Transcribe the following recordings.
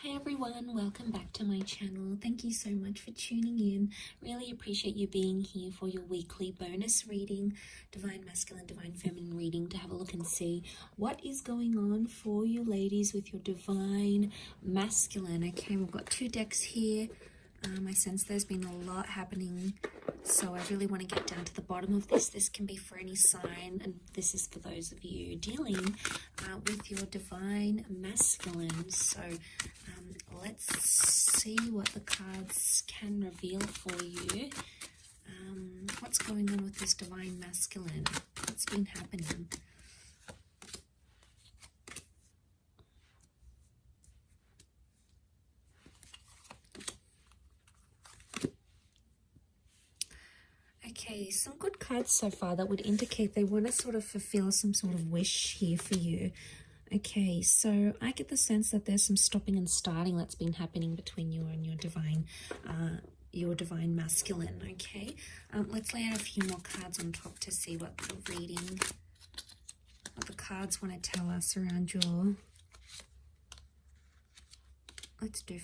Hi everyone, welcome back to my channel. Thank you so much for tuning in. Really appreciate you being here for your weekly bonus reading, Divine Masculine, Divine Feminine reading, to have a look and see what is going on for you ladies with your Divine Masculine. Okay, we've got two decks here. I sense there's been a lot happening, so I really want to get down to the bottom of this. This can be for any sign, and this is for those of you dealing with your Divine Masculine. So let's see what the cards can reveal for you. What's going on with this Divine Masculine? What's been happening? Okay, some good cards so far that would indicate they want to sort of fulfill some sort of wish here for you. Okay, so I get the sense that there's some stopping and starting that's been happening between you and your Divine Masculine. Okay, let's lay out a few more cards on top to see what the reading, what the cards want to tell us around your. Let's do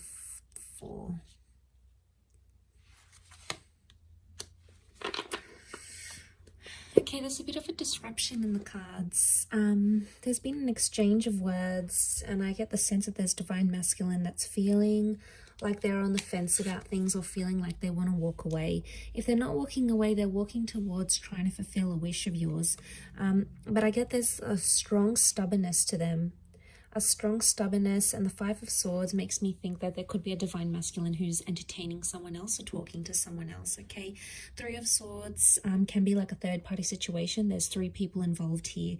4. Okay, there's a bit of a disruption in the cards. There's been an exchange of words, and I get the sense that there's Divine Masculine that's feeling like they're on the fence about things, or feeling like they want to walk away. If they're not walking away, they're walking towards trying to fulfill a wish of yours. But I get there's a strong stubbornness to them. A strong stubbornness, and the 5 of Swords makes me think that there could be a Divine Masculine who's entertaining someone else or talking to someone else. Okay, 3 of Swords can be like a third-party situation. There's 3 people involved here,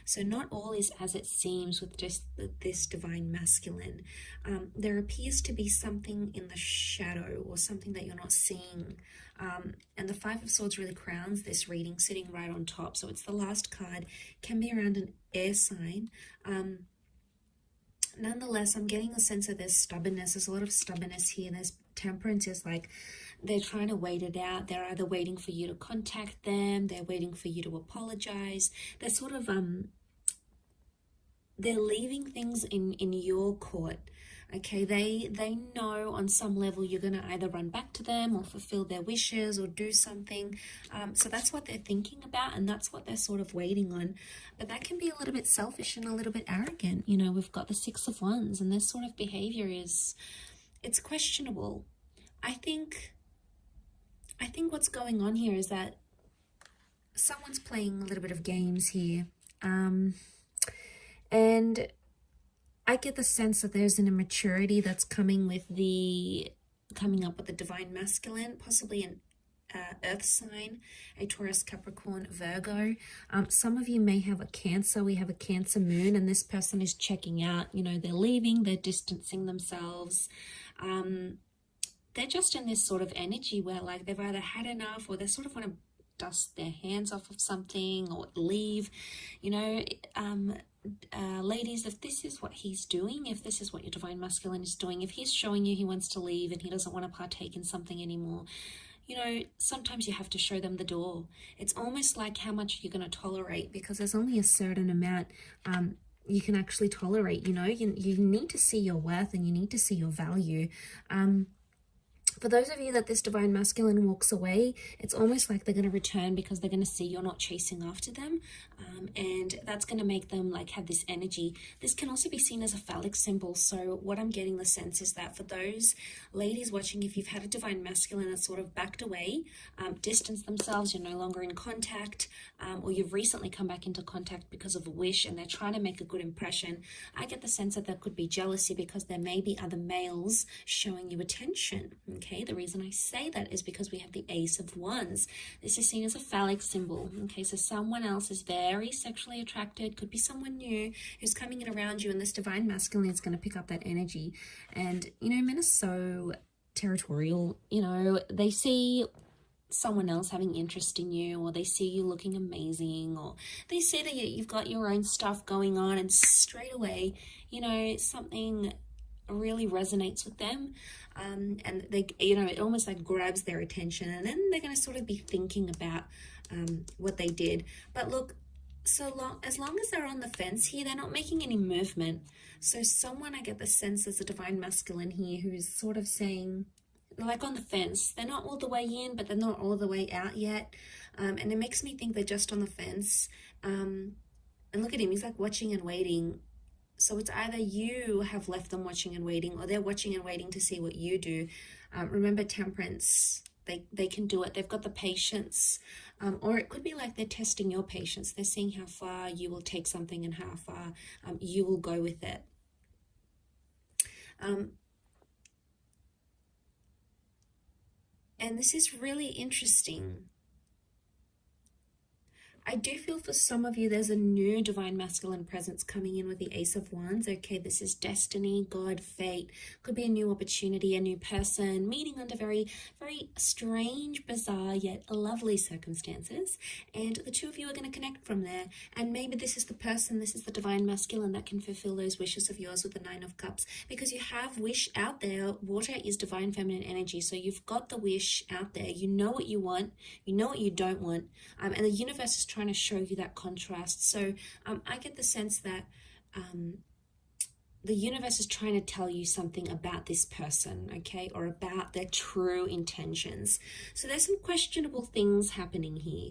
so not all is as it seems with just this Divine Masculine. There appears to be something in the shadow, or something that you're not seeing. And the 5 of Swords really crowns this reading, sitting right on top. So it's the last card, can be around an air sign. Nonetheless, I'm getting a sense that there's stubbornness. There's a lot of stubbornness here. There's Temperance is like they're trying to wait it out. They're either waiting for you to contact them, they're waiting for you to apologize. They're sort of they're leaving things in your court. Okay, they know on some level you're going to either run back to them or fulfill their wishes or do something. So that's what they're thinking about, and that's what they're sort of waiting on. But that can be a little bit selfish and a little bit arrogant. You know, we've got the 6 of Wands, and this sort of behavior it's questionable. I think what's going on here is that someone's playing a little bit of games here. And I get the sense that there's an immaturity that's coming up with the Divine Masculine, possibly an earth sign, a Taurus, Capricorn, Virgo. Some of you may have a Cancer. We have a Cancer moon, and this person is checking out. You know, they're leaving, they're distancing themselves. They're just in this sort of energy where like they've either had enough, or they sort of want to dust their hands off of something or leave. You know, ladies, if this is what he's doing, if this is what your Divine Masculine is doing, if he's showing you he wants to leave and he doesn't want to partake in something anymore, you know, sometimes you have to show them the door. It's almost like how much you're going to tolerate, because there's only a certain amount you can actually tolerate. You know, you need to see your worth, and you need to see your value. For those of you that this Divine Masculine walks away, it's almost like they're going to return because they're going to see you're not chasing after them. And that's going to make them like have this energy. This can also be seen as a phallic symbol. So what I'm getting the sense is that for those ladies watching, if you've had a Divine Masculine that's sort of backed away, distanced themselves, you're no longer in contact, or you've recently come back into contact because of a wish and they're trying to make a good impression, I get the sense that there could be jealousy because there may be other males showing you attention. Okay, the reason I say that is because we have the Ace of Wands. This is seen as a phallic symbol. Okay, so someone else is very sexually attracted, could be someone new who's coming in around you, and this Divine Masculine is going to pick up that energy. And, you know, men are so territorial. You know, they see someone else having interest in you, or they see you looking amazing, or they see that you've got your own stuff going on, and straight away, you know, something really resonates with them, and they, you know, it almost like grabs their attention, and then they're going to sort of be thinking about what they did. But look, as long as they're on the fence here, they're not making any movement. So someone, I get the sense, there's a divine masculine here who's sort of saying, like on the fence, they're not all the way in, but they're not all the way out yet. And it makes me think they're just on the fence. And look at him, he's like watching and waiting. So it's either you have left them watching and waiting, or they're watching and waiting to see what you do. Remember Temperance, they can do it. They've got the patience. Or it could be like they're testing your patience. They're seeing how far you will take something and how far you will go with it. And this is really interesting. I do feel for some of you there's a new divine masculine presence coming in with the Ace of Wands. Okay, this is destiny, God, fate. Could be a new opportunity, a new person, meeting under very, very strange, bizarre, yet lovely circumstances. And the two of you are going to connect from there. And maybe this is the person, this is the divine masculine that can fulfill those wishes of yours with the Nine of Cups. Because you have wish out there. Water is divine feminine energy. So you've got the wish out there. You know what you want. You know what you don't want. And the universe is trying to show you that contrast. So I get the sense that the universe is trying to tell you something about this person, okay, or about their true intentions. So there's some questionable things happening here.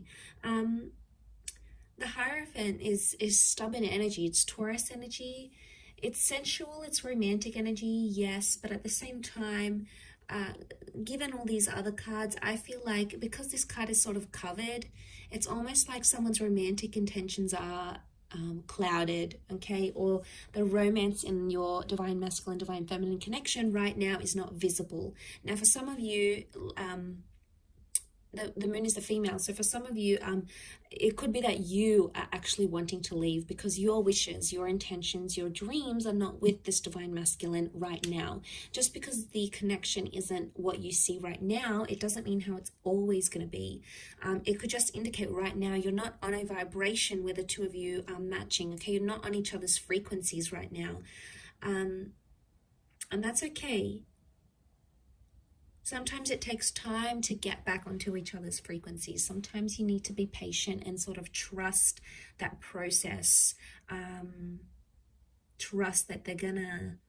The Hierophant is stubborn energy. It's Taurus energy. It's sensual. It's romantic energy, yes, but at the same time, given all these other cards, I feel like because this card is sort of covered, it's almost like someone's romantic intentions are clouded, okay, or the romance in your divine masculine, divine feminine connection right now is not visible. Now, for some of you, the moon is the female, so for some of you, it could be that you are actually wanting to leave because your wishes, your intentions, your dreams are not with this divine masculine right now. Just because the connection isn't what you see right now, it doesn't mean how it's always going to be. It could just indicate right now you're not on a vibration where the two of you are matching, okay? You're not on each other's frequencies right now. And that's okay. Sometimes it takes time to get back onto each other's frequencies. Sometimes you need to be patient and sort of trust that process. Trust that they're gonna,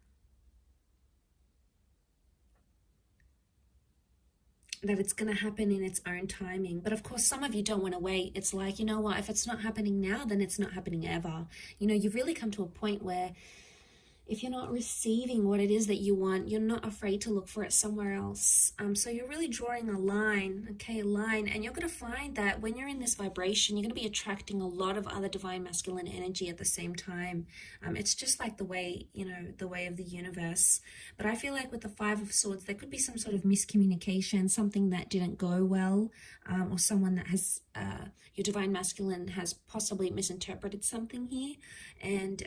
that it's gonna happen in its own timing. But of course, some of you don't want to wait. It's like, you know what, if it's not happening now, then it's not happening ever. You know, you've really come to a point where if you're not receiving what it is that you want, you're not afraid to look for it somewhere else. So you're really drawing a line, okay, a line. And you're going to find that when you're in this vibration, you're going to be attracting a lot of other divine masculine energy at the same time. It's just like the way, you know, the way of the universe. But I feel like with the Five of Swords, there could be some sort of miscommunication, something that didn't go well, or someone that has, your divine masculine has possibly misinterpreted something here. And,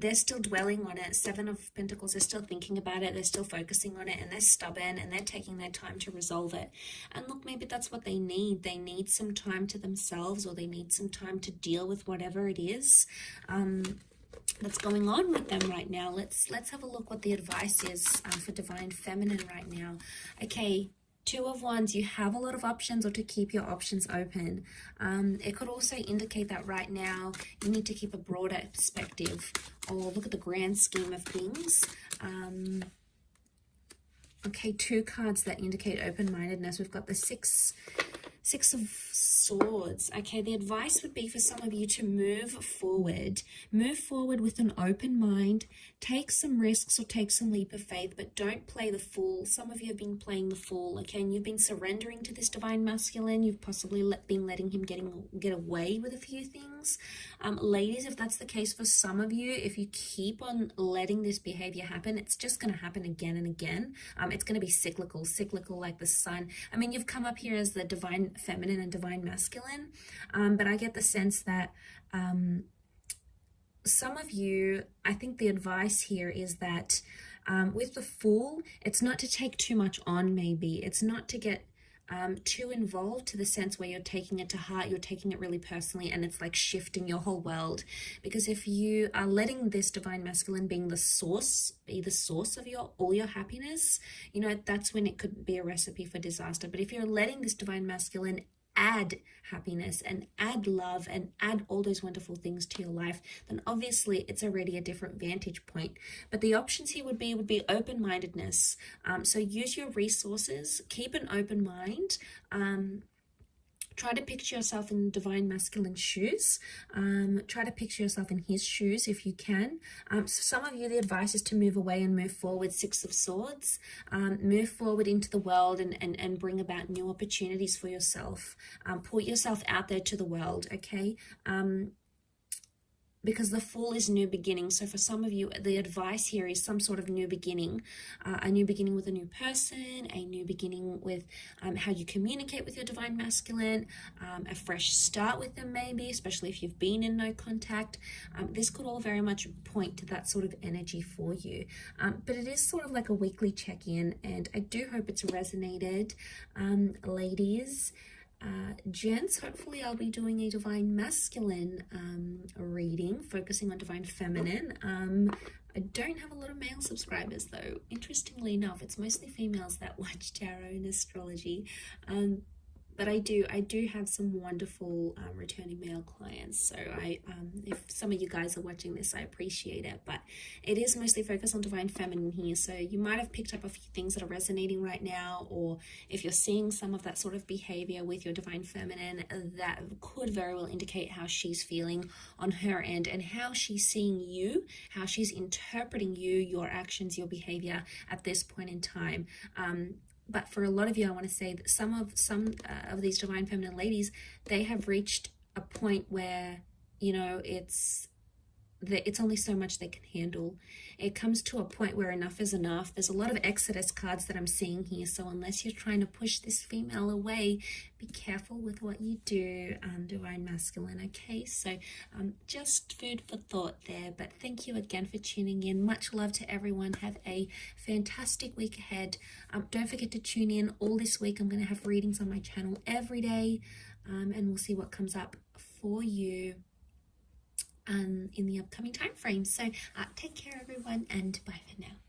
they're still dwelling on it. Seven of Pentacles, they're still thinking about it. They're still focusing on it, and they're stubborn, and they're taking their time to resolve it. And look, maybe that's what they need. They need some time to themselves, or they need some time to deal with whatever it is that's going on with them right now. Let's have a look what the advice is for divine feminine right now. Okay. Two of Wands, you have a lot of options, or to keep your options open. It could also indicate that right now you need to keep a broader perspective, or look at the grand scheme of things. Okay, two cards that indicate open-mindedness. We've got the Six of Swords. Okay, the advice would be for some of you to move forward. Move forward with an open mind. Take some risks or take some leap of faith, but don't play the fool. Some of you have been playing the fool, okay, and you've been surrendering to this divine masculine. You've possibly been letting him get away with a few things. Ladies, if that's the case for some of you, if you keep on letting this behavior happen, it's just going to happen again and again. It's going to be cyclical like the sun. I mean, you've come up here as the divine feminine and divine masculine, but I get the sense that some of you, I think the advice here is that with the Fool, it's not to take too much on. Maybe it's not to get too involved, to the sense where you're taking it to heart, you're taking it really personally, and it's like shifting your whole world. Because if you are letting this divine masculine being the source, be the source of all your happiness, you know, that's when it could be a recipe for disaster. But if you're letting this divine masculine add happiness and add love and add all those wonderful things to your life, then obviously it's already a different vantage point. But the options here would be open-mindedness. So use your resources, keep an open mind. Try to picture yourself in divine masculine shoes. Try to picture yourself in his shoes if you can. So some of you, the advice is to move away and move forward. Six of Swords. Move forward into the world and bring about new opportunities for yourself. Put yourself out there to the world, okay? Because the Fool is new beginning. So for some of you, the advice here is some sort of new beginning, a new beginning with a new person, a new beginning with how you communicate with your divine masculine, a fresh start with them maybe, especially if you've been in no contact. This could all very much point to that sort of energy for you. But it is sort of like a weekly check-in, and I do hope it's resonated, ladies. Gents, hopefully I'll be doing a divine masculine reading, focusing on divine feminine. I don't have a lot of male subscribers though. Interestingly enough, it's mostly females that watch tarot and astrology. But I do have some wonderful returning male clients. So if some of you guys are watching this, I appreciate it. But it is mostly focused on divine feminine here. So you might have picked up a few things that are resonating right now, or if you're seeing some of that sort of behavior with your divine feminine, that could very well indicate how she's feeling on her end and how she's seeing you, how she's interpreting you, your actions, your behavior at this point in time. But for a lot of you, I want to say that some of these divine feminine ladies, they have reached a point where, you know, it's only so much they can handle. It comes to a point where enough is enough. There's a lot of Exodus cards that I'm seeing here. So unless you're trying to push this female away, be careful with what you do, divine masculine, okay? So just food for thought there. But thank you again for tuning in. Much love to everyone. Have a fantastic week ahead. Don't forget to tune in all this week. I'm going to have readings on my channel every day, and we'll see what comes up for you in the upcoming time frame. So take care everyone, and bye for now.